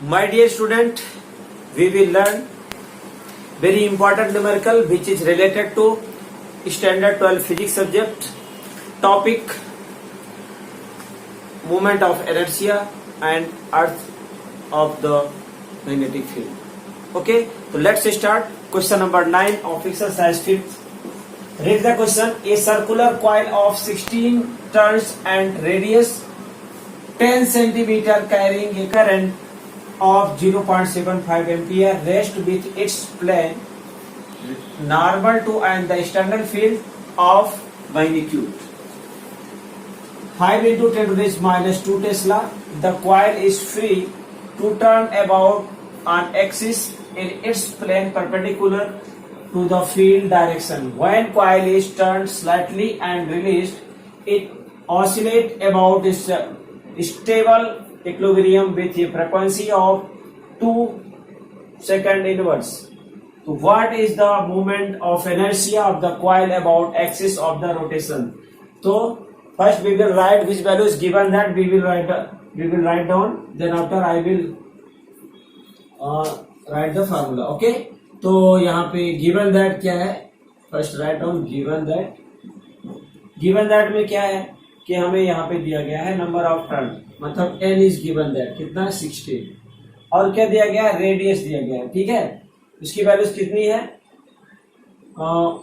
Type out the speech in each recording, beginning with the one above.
My dear student, we will learn very important numerical which is related to standard 12 physics subject. Topic: moment of inertia and earth of the magnetic field. Okay, so let's start. Question number 9 of exercise 5th. Read the question. A circular coil of 16 turns and radius 10 centimeter carrying a current of 0.75 ampere rests with its plane normal to and the external field of magnitude 5 into 10 to the minus 2 Tesla. The coil is free to turn about on axis in its plane perpendicular to the field direction. When coil is turned slightly and released, it oscillates about its stable equilibrium with a frequency of 2 second inverse. So what is the moment of inertia of the coil about axis of the rotation? So first we will write which value is given, that we will write down. Then after I will write the formula. Okay, तो यहाँ पे given that क्या है, first write down given that में क्या है कि हमें यहाँ पे दिया गया है नंबर ऑफ टर्न, मतलब n इज गिवन दैट कितना 16, और क्या दिया गया है, रेडियस दिया गया है. ठीक है, इसकी वैल्यूज कितनी है,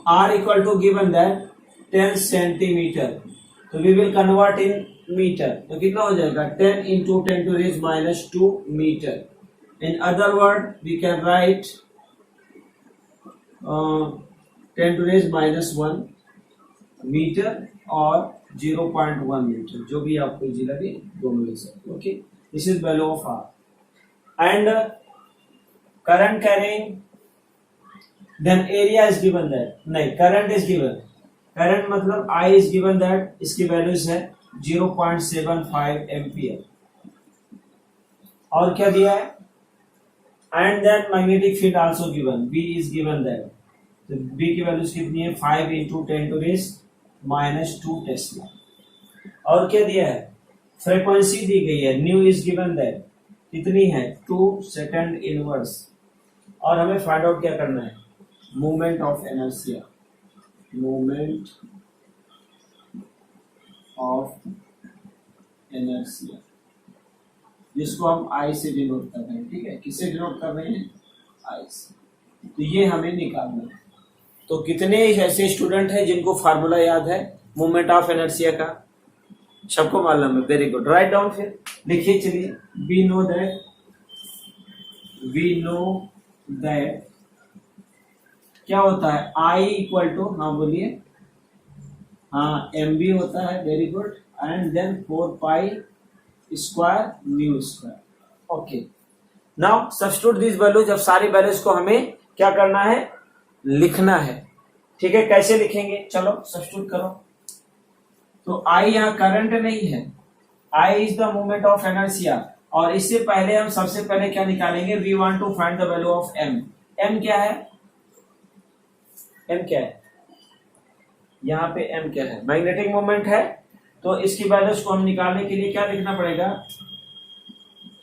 r equal to given that 10 centimetre. तो we will convert in metre, तो कितना हो जाएगा 10 into 10 to raise minus 2 metre. In other word we can write 10 to raise minus 1 metre और 0.1 मीटर, जो भी आपको इजी लगे दोनों लिख सकते. Okay, this is value of R and current carrying. Then area is given that, नहीं current is given, current मतलब आई इज गिवन दैट, इसकी वैल्यूज है 0.75 एम्पियर. और क्या दिया है, and then magnetic field also given, B is given that. तो B की वैल्यूज कितनी है 5 into 10 to raise minus 2 tesla. और क्या दिया है, फ्रीक्वेंसी दी गई है, न्यू इज गिवन दैट कितनी है 2 सेकंड इनवर्स. और हमें फाइंड आउट क्या करना है, moment of inertia, moment of inertia जिसको हम आई से डिनोट कर रहे हैं. ठीक है, किससे डिनोट कर रहे हैं, आई से. तो ये हमें निकालना है. तो कितने ऐसे स्टूडेंट हैं जिनको फार्मूला याद है मोमेंट ऑफ इनर्शिया का, सबको मालूम है, वेरी गुड. राइट डाउन, फिर लिखिए. चलिए, वी नो दैट क्या होता है, आई इक्वल टू, हाँ बोलिए, हाँ एम बी होता है, very good. And then 4 pi square new square. Okay, now substitute this value. जब सारी वैल्यूज को हमें क्या करना है, लिखना है. ठीक है, कैसे लिखेंगे, चलो सब्स्टिट्यूट करो. तो आई यहाँ करंट नहीं है, I is the moment of inertia. और इससे पहले हम सबसे पहले क्या निकालेंगे, we want to find the value of M. M क्या है, एम क्या है, यहाँ पे एम क्या है, मैग्नेटिक मोमेंट है. तो इसकी वैल्यूज को हम निकालने के लिए क्या लिखना पड़ेगा,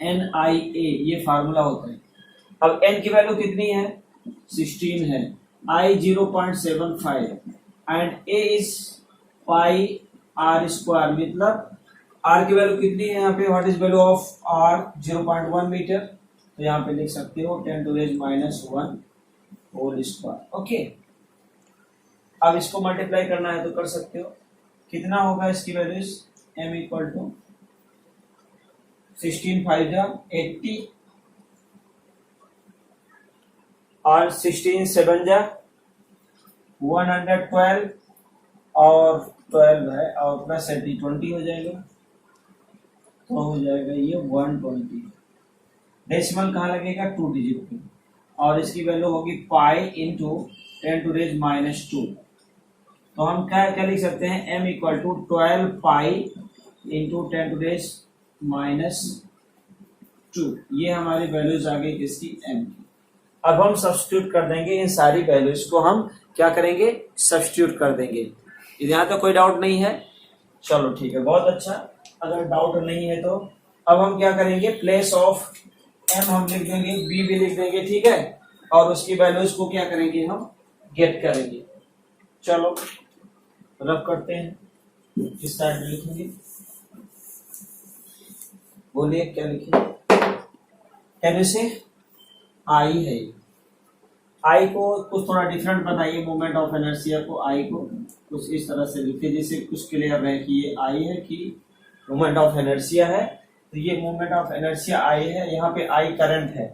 एन आई ए, ये फार्मूला होता है. अब एन की वैल्यू कितनी है 16 है, I 0.75 and A is pi R square, मतलब आर की वैल्यू कितनी है यहाँ पे, what is value of R 0.1 metre. तो यहाँ पे लिख सकते हो 10 to raise minus 1 whole square. Okay, अब इसको मल्टीप्लाई करना है तो कर सकते हो. कितना होगा इसकी वैल्यूज, एम इक्वल टू 16 5 जा 80 और 16 7 जा 112 और 12 है और प्लस 80 20 हो जाएगा. तो हो जाएगा ये 120. डेसिमल कहाँ लगेगा, 2 डिजिट पे. और इसकी वैल्यू होगी pi into 10 to raise minus 2. तो हम क्या लिख सकते हैं, m equal to 12 pi into 10 to raise minus 2. ये हमारी वैल्यूज आ गई किसकी, m की. अब हम सब्स्टिट्यूट कर देंगे इन सारी वैल्यूज को, हम क्या करेंगे, सब्स्टिट्यूट कर देंगे. यहाँ तो कोई डाउट नहीं है, चलो ठीक है, बहुत अच्छा. अगर डाउट नहीं है तो अब हम क्या करेंगे, प्लेस ऑफ एम हम लिख देंगे, बी भी लिख देंगे, ठीक है, और उसकी वैल्यूज को क्या करेंगे हम गेट करेंगे। चलो रब करते हैं, किस साइड में लिखेंगे, बोलिए क्या लिखेंगे, कैसे से आई है, आई को कुछ थोड़ा डिफरेंट बताइए, मूवमेंट ऑफ इनर्शिया को, आई को कुछ इस तरह से लिखिए जिससे कुछ क्लियर रहे कि ये आई है कि मूवमेंट ऑफ इनर्शिया है। तो ये मूवमेंट ऑफ इनर्शिया आई है, यहाँ पे आई करंट है,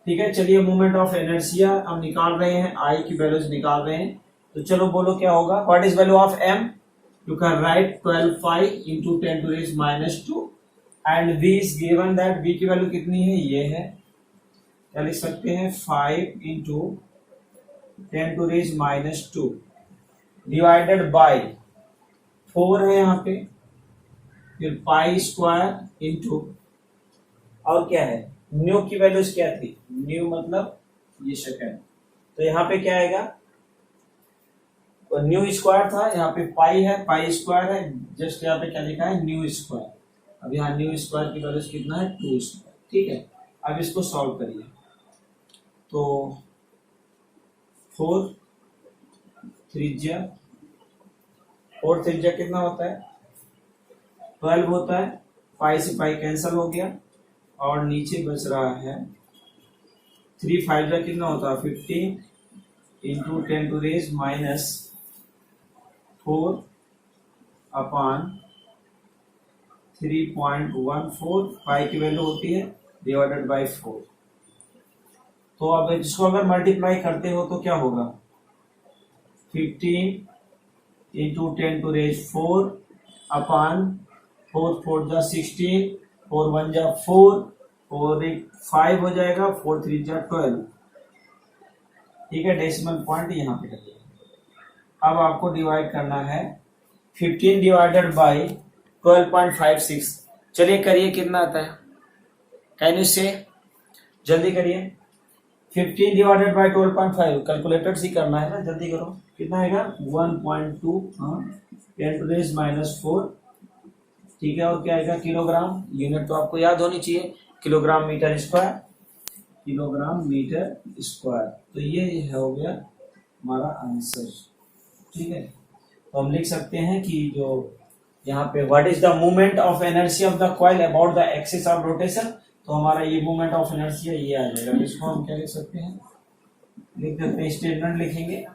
ठीक है। चलिए मूवमेंट ऑफ इनर्शिया हम निकाल रहे हैं, आई की वैल्यूज निकाल रहे हैं। तो चलो बोलो क्या होगा, what is value of m, you can write 12 pi into 10 to raise -2 and v is given that, v की वैल्यू कितनी है, ये है, क्या लिख सकते हैं 5 into 10 to raise -2 divided by 4 है यहाँ पे, फिर पाई स्क्वायर इंटू, और क्या है, न्यू की वैल्यूज क्या थी, न्यू मतलब ये सेकंड, तो यहाँ पे क्या आएगा, तो न्यू स्क्वायर था, यहाँ पे पाई है, पाई स्क्वायर है, जस्ट यहाँ पे क्या लिखा है न्यू स्क्वायर, अब यहाँ न्यू स्क्वायर की वैल्यूज कितना है 2 स्क्वायर, ठीक है। अब इसको सॉल्व करिए, तो 4 त्रिज्या, 4 त्रिज्या कितना होता है 12 होता है, पाई से पाई कैंसिल हो गया और नीचे बच रहा है 3 5 का कितना होता है 15 इंटू 10 टू रेज -4 अपॉन 3.14, पाई की वैल्यू होती है डिवाइडेड बाई 4। तो अब इसको अगर मल्टीप्लाई करते हो तो क्या होगा, 15 इंटू 10 टू रेज 4 अपॉन 4 4 जा 16, 4 1 जा 4, 4 1 5 हो जाएगा, 4 3 जा 12, ठीक है। डेसिमल पॉइंट यहाँ पे लगे। अब आपको डिवाइड करना है 15 डिवाइडेड बाई 12.56, चलिए करिए कितना आता है, कैन यू से, जल्दी करिए, 15 डिवाइडेड बाई 12.5, कैलकुलेटर से करना है ना, जल्दी करो, कितना आएगा 1.2 10 टू रेज -4, ठीक है। और क्या आएगा किलोग्राम, यूनिट तो आपको याद होनी चाहिए, kilogram metre square, kilogram metre square, तो ये हो गया हमारा आंसर, ठीक है। तो हम लिख सकते हैं कि जो यहाँ पे what is the movement of inertia of the coil about the axis of rotation, तो हमारा ये मूवमेंट ऑफ इनर्शिया ये आ जाएगा। इसको हम क्या लिख सकते हैं, लिख देते हैं, स्टेटमेंट लिखेंगे,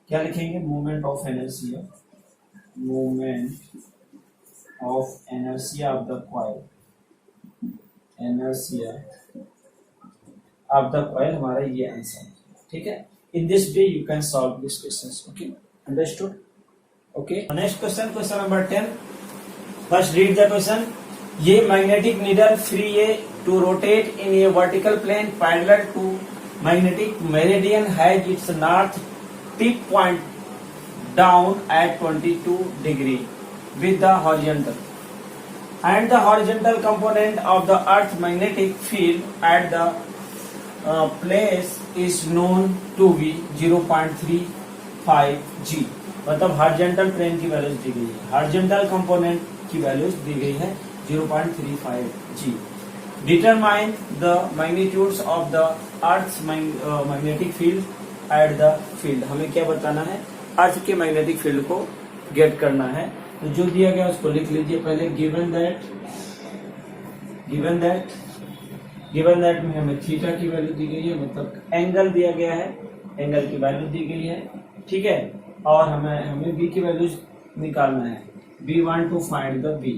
क्या लिखेंगे, movement of inertia, movement of inertia of the coil, inertia of the coil, हमारा ये आंसर, ठीक है। In this way you can solve this questions, okay, understood, okay. Next question, question number 10, first read the question, ये magnetic needle free है to rotate in a vertical plane parallel to magnetic meridian has its north tip point down at 22 degree with the horizontal and the horizontal component of the earth magnetic field at the place is known to be 0.35 G, मतलब horizontal plane की values दी गई है, horizontal component की values दी गई है 0.35 G। Determine the magnitudes of the earth magnetic field at the field, हमें क्या बताना है, अर्थ के मैग्नेटिक फील्ड को गेट करना है। तो जो दिया गया उसको लिख लीजिए पहले, गिवन दैट में हमें थीटा की वैल्यू दी गई है, मतलब एंगल दिया गया है, एंगल की वैल्यू दी गई है, ठीक है। और हमें बी की वैल्यू निकालना है, we want to find the B,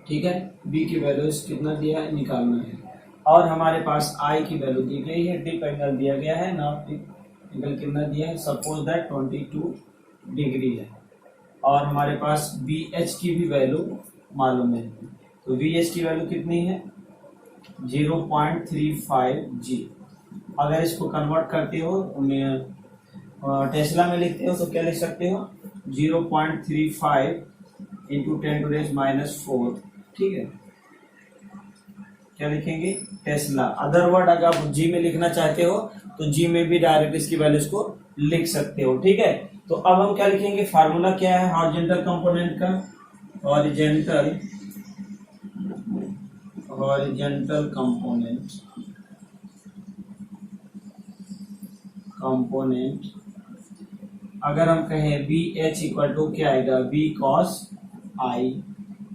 ठीक है, बी की वैल्यूज कितना दिया है निकालना है। और हमारे पास आई की वैल्यू दी गई है, डिप एंगल दिया गया है, नॉर्थ डिप एंगल कितना दिया है, सपोज दैट 22 डिग्री है, और हमारे पास बी एच की भी वैल्यू मालूम है, तो बी एच की वैल्यू कितनी है 0.35 G। अगर इसको कन्वर्ट करते हो टेस्ला में लिखते हो तो क्या लिख सकते हो 0.35 इंटू 10 टू रेज -4, ठीक है, क्या लिखेंगे टेस्ला। अदर वर्ड अगर आप जी में लिखना चाहते हो तो जी में भी डायरेक्ट इसकी वैल्यूज को लिख सकते हो, ठीक है। तो अब हम क्या लिखेंगे, फार्मूला क्या है हॉरिजॉन्टल कंपोनेंट का, हॉरिजेंटल कंपोनेंट अगर हम कहें बी एच इक्वल टू क्या आएगा, बी कॉस आई,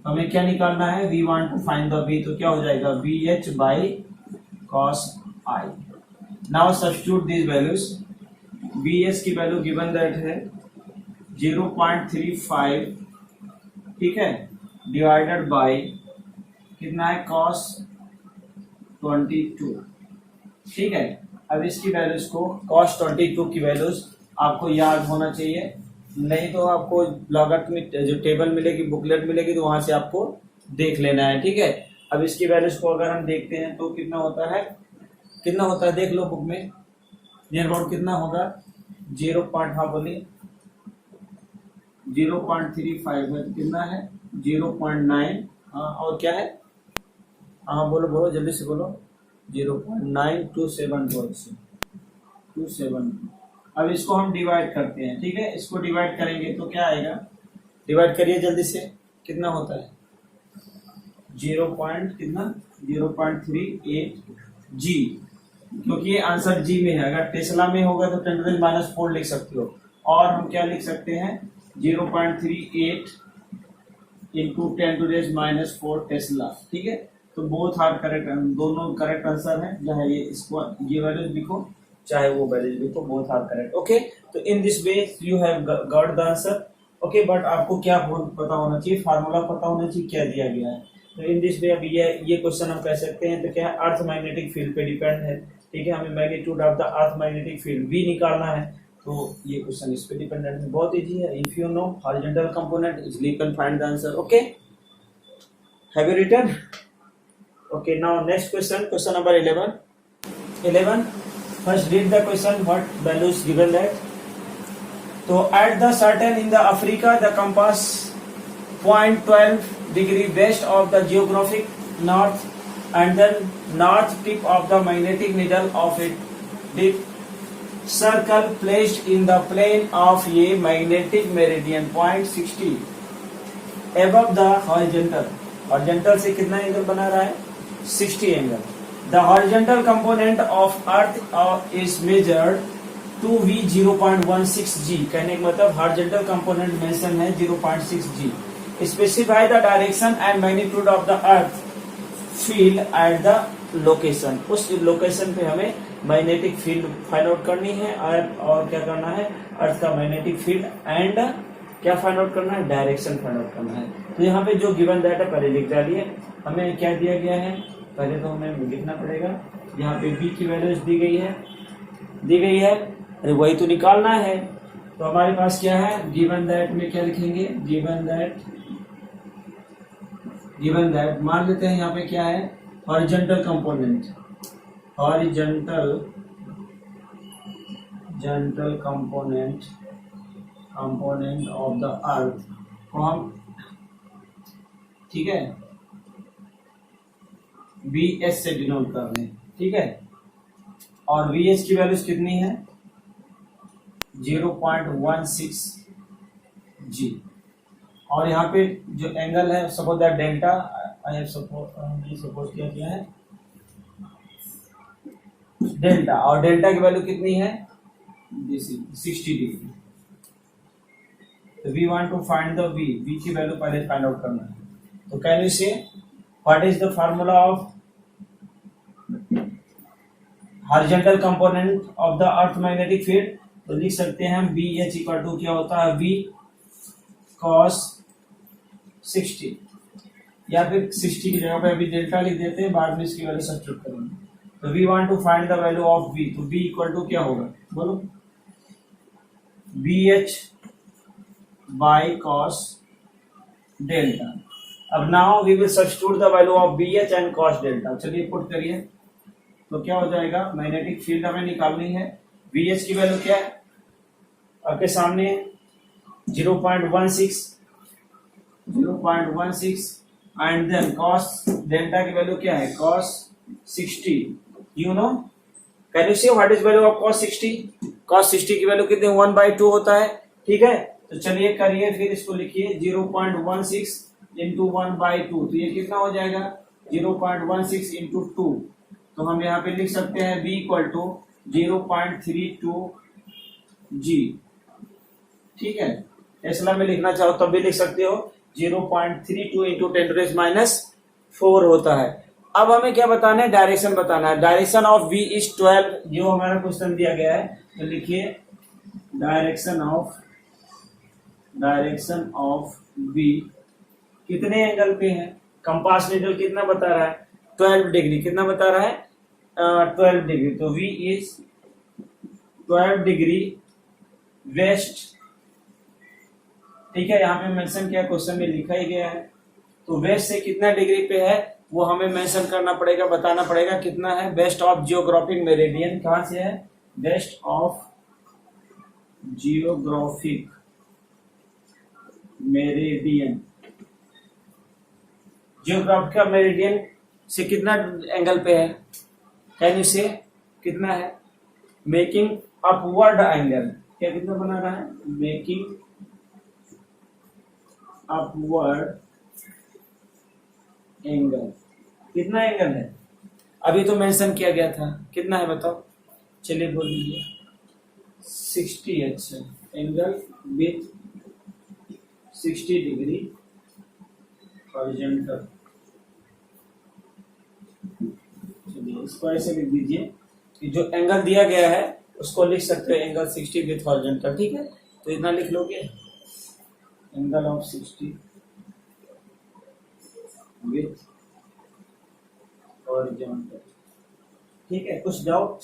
हमें क्या निकालना है, we want to find the B, तो क्या हो जाएगा B H by cos I. Now substitute this values, B H की वैल्यू गिवन दैट है 0.35, ठीक है, डिवाइडेड बाय कितना है कॉस 22, ठीक है। अब इसकी वैल्यूज को कॉस 22 की वैल्यूज आपको याद होना चाहिए, नहीं तो आपको लॉगरिथमिक जो टेबल मिलेगी, बुकलेट मिलेगी, तो वहां से आपको देख लेना है, ठीक है। अब इसकी वैल्यूज को अगर हम देखते हैं तो कितना होता है देख लो बुक में, नियर अबाउट कितना होगा 0. हाँ बोलिए 0.35 है, तो कितना है 0.9, हाँ और क्या है, हाँ बोलो जल्दी से बोलो 0.9272। अब इसको हम डिवाइड करते हैं, ठीक है, इसको डिवाइड करेंगे तो क्या आएगा, डिवाइड करिए जल्दी से, कितना होता है 0.38 जी, क्योंकि ये आंसर जी में है, अगर टेस्ला में होगा तो 10⁻⁴ लिख सकते हो, और हम क्या लिख सकते हैं 0.38 इंटू 10⁻⁴ टेस्ला, ठीक है। तो बोथ आर करेक्ट, दोनों करेक्ट आंसर है, चाहे ये इसको ये वैल्यूज लिखो चाहे वो वैल्यूज लिखो, बोथ आर करेक्ट, ओके। तो in this way you have got the answer, okay. But आपको क्या पता होना चाहिए, फार्मूला पता होना चाहिए क्या दिया गया है। तो इन दिस वे अभी ये क्वेश्चन हम कह सकते हैं तो क्या है, अर्थ मैग्नेटिक फील्ड पे डिपेंड है, ठीक है, हमें magnitude of the earth magnetic field भी निकालना है, तो ये क्वेश्चन इस पे डिपेंडेंट है, बहुत इजी है। If you know horizontal component easily can find the answer, okay. Have you written? Okay, now next question number 11. First read the question, what values given that. So at the certain in the Africa, the compass point 12 degree west of the geographic north, and then north tip of the magnetic needle of it deep circle placed in the plane of a magnetic meridian point 60 above the horizontal से कितना angle बना रहा है 60 angle. The horizontal component of Earth is measured to be 0.16 G, कहने का मतलब horizontal component mention है 0.6 G। Specify the direction and magnitude of the Earth field at the location, उस लोकेशन पे हमें मैग्नेटिक फील्ड फाइंड आउट करनी है, और क्या करना है अर्थ का मैग्नेटिक फील्ड एंड क्या फाइंड आउट करना है, डायरेक्शन फाइंड आउट करना है। तो यहाँ पे जो गिवन डाटा पहले लिख डालिए, हमें क्या दिया गया है, पहले तो हमें लिखना पड़ेगा, यहाँ पे बी की वैल्यूज दी गई है, अरे वही तो निकालना है। तो हमारे पास क्या है, गिवन दैट में क्या लिखेंगे, गिवन दैट मान लेते हैं यहाँ पे क्या है, हॉरिजॉन्टल कंपोनेंट ऑफ द अर्थ को हम, ठीक है, बी एस से डिनोट कर रहे हैं, ठीक है, और वी एच की वैल्यूज कितनी है 0.16 जी, और यहाँ पे जो एंगल है suppose that delta, I have suppose किया है डेल्टा, और डेल्टा की वैल्यू कितनी है 60 डिग्री। तो we want to find the V की वैल्यू पहले फाइंड आउट करना है। तो can you say what is the formula of horizontal component of the earth magnetic field? तो लिख सकते हैं हम बी एच इक्वल टू क्या होता है, वी कॉस 60, या फिर 60 की जगह पे अभी डेल्टा लिख देते हैं, बाद में इसकी वैल्यू सब्स्टिट्यूट करेंगे। तो we want to find the value of V, तो वी इक्वल टू क्या होगा बोलो, B H by cos delta. अब now we will substitute the value of B H and cos delta. चलिए पुट करिए, तो क्या हो जाएगा, मैग्नेटिक फील्ड हमें निकालनी है, वी एच की वैल्यू क्या है आपके सामने 0.16 एंड देन कॉस डेल्टा की वैल्यू क्या है cos 60, you know, can you see what is value of cos 60? Cos 60 की वैल्यू कितनी 1/2 होता है, ठीक है। तो चलिए करिए, फिर इसको लिखिए 0.16 इंटू 1/2, तो ये कितना हो जाएगा 0.16 इंटू 2, तो हम यहाँ पे लिख सकते हैं v इक्वल टू 0.32 g। ठीक है, टेस्ला में लिखना चाहो तब भी लिख सकते हो, 0.32 इंटू 10⁻⁴ होता है। अब हमें क्या बताना है, डायरेक्शन बताना है। डायरेक्शन ऑफ v इज 12, जो हमारा क्वेश्चन दिया गया है, तो लिखिए डायरेक्शन ऑफ v कितने एंगल पे है। कंपास नीडल कितना बता रहा है, 12 डिग्री। कितना बता रहा है, 12 डिग्री। तो v इज 12 डिग्री वेस्ट। ठीक है, यहाँ पे मेंशन किया, क्वेश्चन में लिखा ही गया है। तो वेस्ट से कितना डिग्री पे है वो हमें मेंशन करना पड़ेगा, बताना पड़ेगा कितना है। वेस्ट ऑफ जियोग्राफिक मेरिडियन कहां से है, west of geographic meridian, geographical meridian से कितना एंगल पे है, कैन यू से कितना है, मेकिंग अपवर्ड एंगल। क्या कितना बना रहा है, मेकिंग अपवर्ड एंगल। कितना एंगल है, अभी तो मेंशन किया गया था, कितना है बताओ, चलिए बोल दीजिए। 60। अच्छा, एंगल विथ 60 डिग्री हॉरिजॉन्टल। चलिए इसको ऐसे लिख दीजिए कि जो एंगल दिया गया है उसको लिख सकते हो एंगल 60 विथ हॉरिजॉन्टल। ठीक है, तो इतना लिख लोगे, एंगल ऑफ 60 विथ हॉरिजॉन्टल। ठीक है, कुछ डाउट,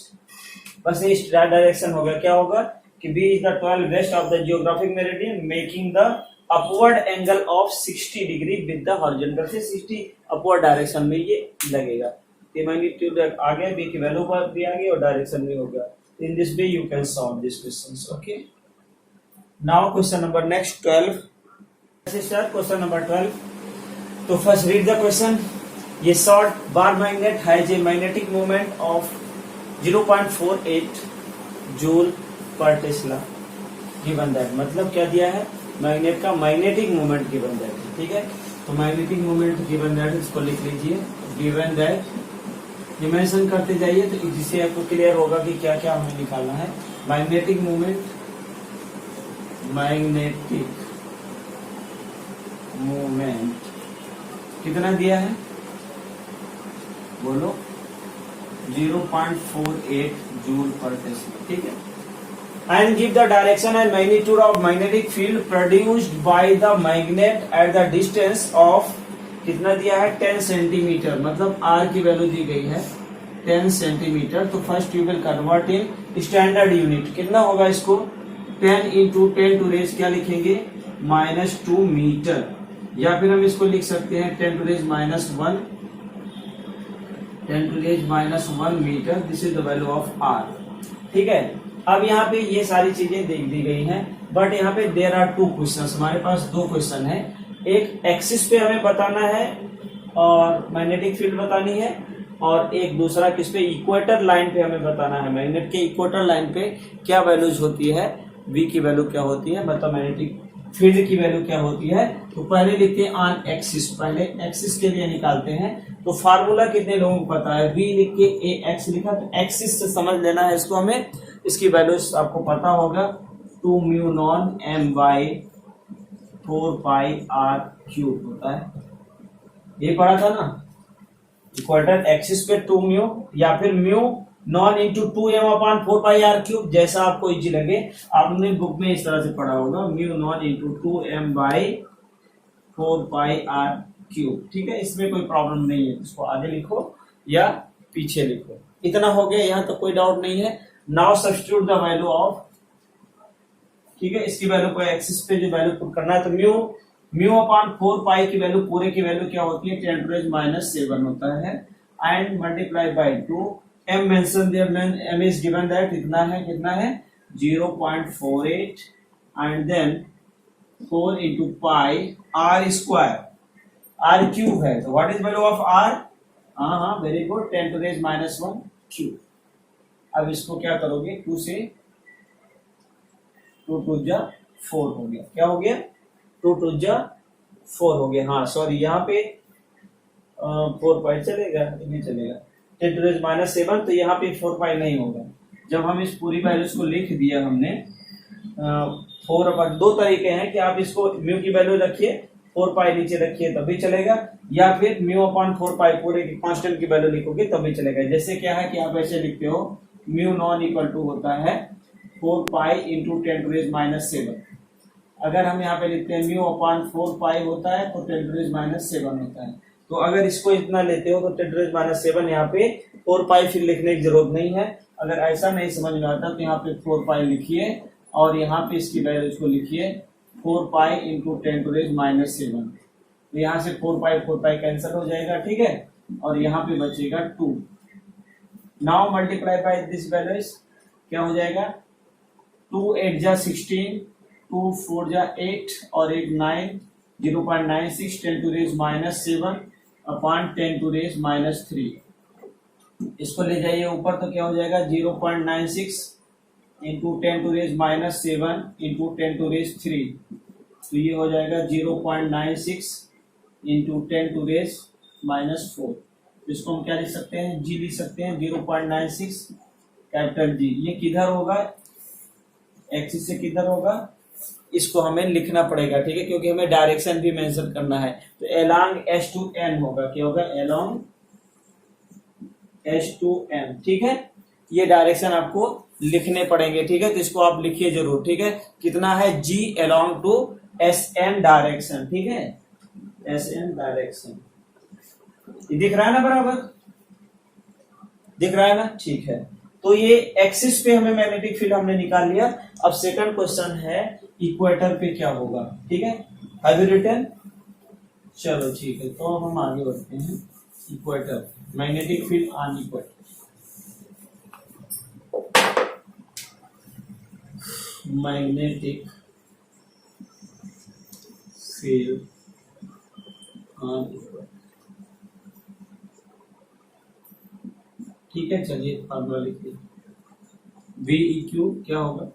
बस इस डायरेक्शन हो गया। क्या होगा कि b is the 12 west of the geographic meridian making the upward angle of 60 degree with the horizontal से 60 अपवर्ड डायरेक्शन में ये लगेगा। मैग्नीट्यूड आ गया, b की वैल्यू पर भी आ गई और डायरेक्शन भी हो गया। इन this way you can solve this questions. Okay, now question number next 12। Start question number 12। तो फर्स्ट रीड द क्वेश्चन। ये short bar magnet has a magnetic moment of 0.48 joule पर टेस्ला गिवन दैट। मतलब क्या दिया है, magnet का magnetic moment given that. ठीक है, तो मैग्नेटिक मोमेंट गिवन दैट, इसको लिख लीजिए गिवन दैट। ये मेंशन करते जाइए तो जिससे आपको क्लियर होगा कि क्या क्या हमें निकालना है। मैग्नेटिक मोमेंट, मैग्नेटिक मोमेंट कितना दिया है, बोलो 0.48 जूल पर टेस्ला। ठीक है, and give the direction and magnitude of magnetic field produced by the magnet at the distance of कितना दिया है, 10 सेंटीमीटर। मतलब r की वैल्यू दी गई है 10 सेंटीमीटर। तो first you will convert in standard unit. कितना होगा इसको, 10 इंटू 10 टू रेज क्या लिखेंगे, -2 मीटर। या फिर हम इसको लिख सकते हैं 10 to raise -1, 10 to raise -1 metre. This is the value of r। ठीक है, अब यहाँ पे ये सारी चीजें देख दी गई हैं, बट यहाँ पे देयर आर 2 क्वेश्चंस। हमारे पास 2 क्वेश्चन है, एक एक्सिस पे हमें बताना है और मैग्नेटिक फील्ड बतानी है, और एक दूसरा किस पे, इक्वेटर लाइन पे हमें बताना है। मैग्नेट के इक्वेटर लाइन पे क्या वैल्यूज होती है, v की वैल्यू क्या होती है, मतलब मैग्नेटिक फील्ड की वैल्यू क्या होती है। तो पहले लिखते हैं ऑन एक्सिस, पहले एक्सिस के लिए निकालते हैं। तो फार्मूला कितने लोगों को पता है, v लिख के a x लिखा, तो एक्सिस से समझ लेना है इसको हमें। इसकी वैल्यूज आपको पता होगा, 2 mu non m by 4 pi r cube होता है। ये पढ़ा था ना, इक्वेटर एक्सिस पे 2 म्यू या फिर mu non into 2m upon 4 पाई r क्यूब, जैसा आपको इजी लगे। आपने बुक में इस तरह से पढ़ा होगा, mu non into 2m by 4 pi r cube. ठीक है, इसमें कोई प्रॉब्लम नहीं है, इसको आगे लिखो या पीछे लिखो। इतना हो गया, यहाँ तो कोई डाउट नहीं है। Now substitute the value of, ठीक है, इसकी वैल्यू को एक्सिस पे जो वैल्यू पुट करना है, तो म्यू अपॉन 4 पाई की वैल्यू, पूरे की वैल्यू क्या होती है, 10 टू रेज -7 होता है, and multiply by 2। m mention there, m is given that कितना है 0.48 and then 4 into pi r square, r cube है। तो what is value of r, हाँ very good, 10 to raise -1 cube. अब इसको क्या करोगे, 2 से 2 टू जा 4 हो गया। क्या हो गया, 2 टू जा 4 हो गया। हाँ सॉरी, यहाँ पे 4 पाई चलेगा, नहीं चलेगा। 10⁻⁷ तो यहाँ पे 4 पाई नहीं होगा। जब हम इस पूरी वैल्यूज को लिख दिया हमने 4 दो तरीके हैं कि आप इसको म्यू की वैल्यू रखिए, 4 पाई नीचे रखिए तब भी चलेगा, या फिर म्यू अपॉन 4 पाई पूरे की कांस्टेंट की वैल्यू लिखोगे तब भी चलेगा। जैसे क्या है कि आप ऐसे लिखते हो म्यू नॉन इक्वल टू होता है 4 पाई इंटू 10⁻⁷। अगर हम यहाँ पे लिखते हैं म्यू अपॉन 4 पाई होता है तो 10⁻⁷ होता है। तो अगर इसको इतना लेते हो तो 10⁻⁷, यहाँ पे 4 पाई फिर लिखने की जरूरत नहीं है। अगर ऐसा नहीं समझ में आता तो यहाँ पे 4 पाई लिखिए और यहाँ पे इसकी वैल्यू को लिखिए 4 पाई इंटू 10⁻⁷। तो यहाँ से 4 पाई कैंसिल हो जाएगा, ठीक है, और यहाँ पे बचेगा 2। Now multiply by this values, क्या हो जाएगा 2 8 जा 16, 2 4 जा 8 और 8 9, 0.96 10⁻⁷ अपॉन 10⁻³ इसको ले जाइए ऊपर तो क्या हो जाएगा 0.96 इंटू 10⁻⁷ इंटू 10⁻³। तो ये हो जाएगा 0.96 इंटू 10⁻⁴। इसको हम क्या लिख सकते हैं, जी लिख सकते हैं, 0.96 कैपिटल जी। ये किधर होगा, एक्सिस से किधर होगा, इसको हमें लिखना पड़ेगा, ठीक है, क्योंकि हमें डायरेक्शन भी मेंशन करना है। तो अलोंग S to N होगा, क्या होगा, अलोंग S to N, ठीक है। ये डायरेक्शन आपको लिखने पड़ेंगे, ठीक है, तो इसको आप लिखिए जरूर, ठीक है। कितना है, G along to SN direction, ठीक है, SN डायरेक्शन। ये दिख रहा है ना, बराबर दिख रहा है ना, ठीक है। तो ये एक्सिस पे हमें मैग्नेटिक फील्ड हमने निकाल लिया। अब सेकंड क्वेश्चन है इक्वेटर पे क्या होगा, ठीक है, हैव यू रिटन? चलो ठीक है, तो अब हम आगे बढ़ते हैं। Equator, magnetic field on equator. Magnetic field on equator, ठीक है। चलिए फॉर्मूला लिखिए, VEQ क्या होगा,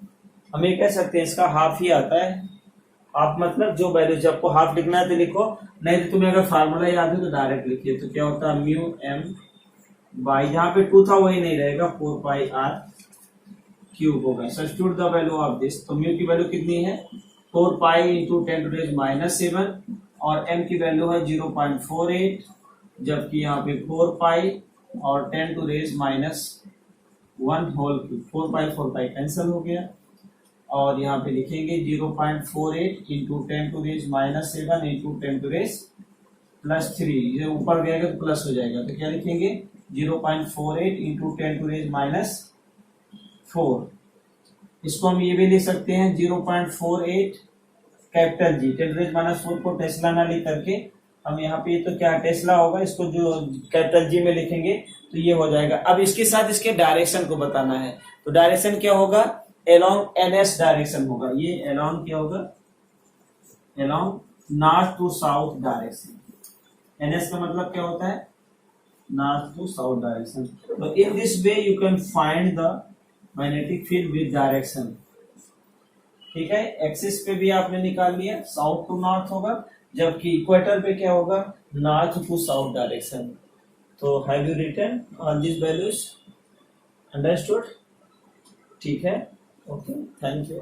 हम ये कह सकते हैं इसका हाफ ही आता है। हाफ मतलब जो वैल्यू, जब आपको हाफ लिखना है तो लिखो, नहीं तो तुम्हें अगर फार्मूला याद है तो डायरेक्ट लिखिए। तो क्या होता है म्यू एम बाई, जहां पे 2 था वही नहीं रहेगा, 4 पाई आर क्यूब होगा। Substitute the value of this, तो म्यू की वैल्यू कितनी है 4 पाई इंटू 10⁻⁷ और एम की वैल्यू है 0.48, जबकि यहाँ पे 4 पाई और 10⁻⁻1 होल क्यूब। 4 पाई कैंसिल हो गया और यहाँ पे लिखेंगे 0.48 इंटू 10⁻⁷ इंटू 10⁻+3, ये ऊपर गएगा तो प्लस हो जाएगा, तो क्या लिखेंगे 0.48 इंटू 10⁻⁴। इसको हम ये भी लिख सकते हैं 0.48 कैपिटल जी। 10⁻⁴ को टेस्ला ना लिख करके हम यहाँ पे तो क्या टेस्ला होगा, इसको जो कैपिटल जी में लिखेंगे तो ये हो जाएगा। अब इसके साथ इसके डायरेक्शन को बताना है, तो डायरेक्शन क्या होगा, अलोंग NS डायरेक्शन होगा। ये अलोंग क्या होगा, along north to south direction. NS का मतलब क्या होता है, नॉर्थ टू साउथ डायरेक्शन। तो in this way you can find the magnetic field with direction, ठीक है। एक्सिस पे भी आपने निकाल लिया, साउथ टू नॉर्थ होगा, जबकि इक्वेटर पे क्या होगा, नॉर्थ टू साउथ डायरेक्शन। तो have you written all this values, understood, ठीक है, ओके, थैंक यू।